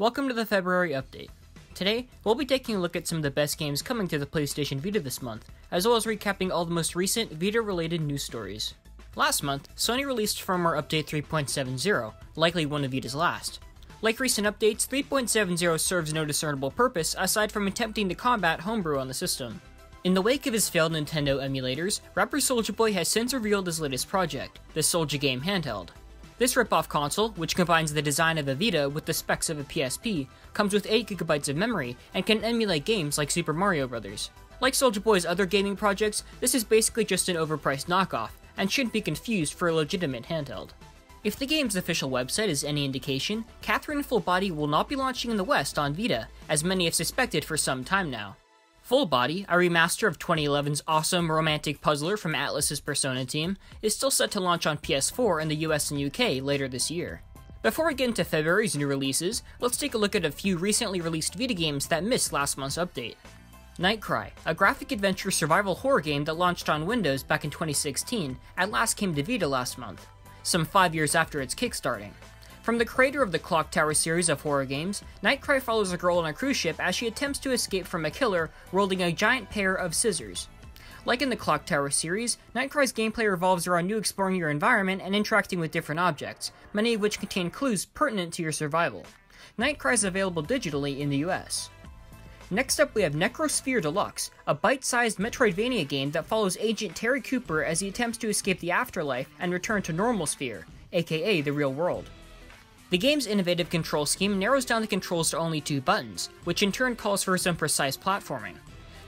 Welcome to the February update. Today, we'll be taking a look at some of the best games coming to the PlayStation Vita this month, as well as recapping all the most recent Vita-related news stories. Last month, Sony released firmware update 3.70, likely one of Vita's last. Like recent updates, 3.70 serves no discernible purpose aside from attempting to combat homebrew on the system. In the wake of his failed Nintendo emulators, rapper Soulja Boy has since revealed his latest project, the Soulja Game handheld. This rip-off console, which combines the design of a Vita with the specs of a PSP, comes with 8GB of memory and can emulate games like Super Mario Bros. Like Soulja Boy's other gaming projects, this is basically just an overpriced knockoff, and shouldn't be confused for a legitimate handheld. If the game's official website is any indication, Catherine Full Body will not be launching in the West on Vita, as many have suspected for some time now. Full Body, a remaster of 2011's awesome romantic puzzler from Atlus's Persona team, is still set to launch on PS4 in the US and UK later this year. Before we get into February's new releases, let's take a look at a few recently released Vita games that missed last month's update. Nightcry, a graphic adventure survival horror game that launched on Windows back in 2016, at last came to Vita last month, some 5 years after its kickstarting. From the creator of the Clock Tower series of horror games, Nightcry follows a girl on a cruise ship as she attempts to escape from a killer wielding a giant pair of scissors. Like in the Clock Tower series, Nightcry's gameplay revolves around you exploring your environment and interacting with different objects, many of which contain clues pertinent to your survival. Nightcry is available digitally in the US. Next up we have Necrosphere Deluxe, a bite-sized Metroidvania game that follows Agent Terry Cooper as he attempts to escape the afterlife and return to Normal Sphere, aka the real world. The game's innovative control scheme narrows down the controls to only 2 buttons, which in turn calls for some precise platforming.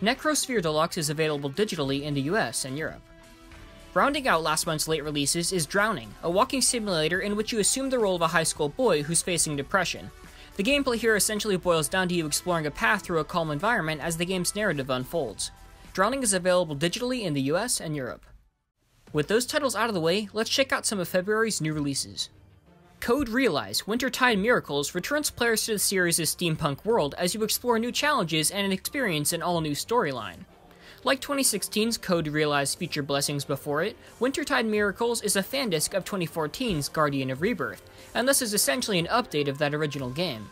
Necrosphere Deluxe is available digitally in the US and Europe. Rounding out last month's late releases is Drowning, a walking simulator in which you assume the role of a high school boy who's facing depression. The gameplay here essentially boils down to you exploring a path through a calm environment as the game's narrative unfolds. Drowning is available digitally in the US and Europe. With those titles out of the way, let's check out some of February's new releases. Code Realize Wintertide Miracles returns players to the series' steampunk world as you explore new challenges and experience an all-new storyline. Like 2016's Code Realize Future Blessings before it, Wintertide Miracles is a fandisc of 2014's Guardian of Rebirth, and thus is essentially an update of that original game.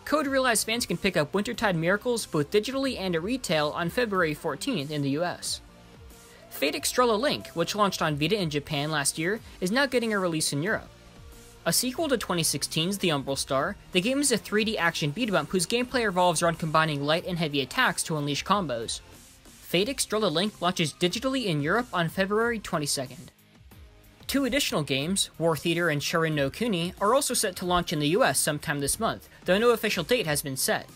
Code Realize fans can pick up Wintertide Miracles both digitally and at retail on February 14th in the US. Fate Extella Link, which launched on Vita in Japan last year, is now getting a release in Europe. A sequel to 2016's The Umbral Star, the game is a 3D action beat-em-up whose gameplay revolves around combining light and heavy attacks to unleash combos. Fate Extella Link launches digitally in Europe on February 22nd. 2 additional games, War Theater and Sharin no Kuni, are also set to launch in the US sometime this month, though no official date has been set.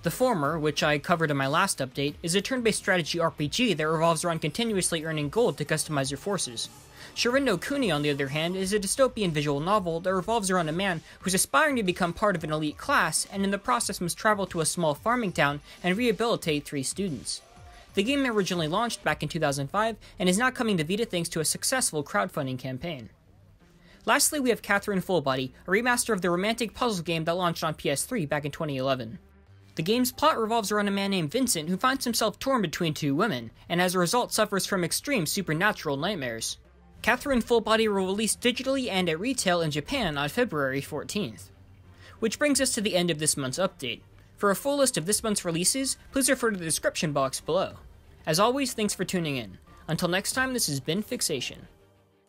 The former, which I covered in my last update, is a turn-based strategy RPG that revolves around continuously earning gold to customize your forces. Sharin no Kuni, on the other hand, is a dystopian visual novel that revolves around a man who's aspiring to become part of an elite class and in the process must travel to a small farming town and rehabilitate 3 students. The game originally launched back in 2005 and is now coming to Vita thanks to a successful crowdfunding campaign. Lastly, we have Catherine Full Body, a remaster of the romantic puzzle game that launched on PS3 back in 2011. The game's plot revolves around a man named Vincent who finds himself torn between 2 women, and as a result suffers from extreme supernatural nightmares. Catherine Full Body will release digitally and at retail in Japan on February 14th. Which brings us to the end of this month's update. For a full list of this month's releases, please refer to the description box below. As always, thanks for tuning in. Until next time, this has been Fixation.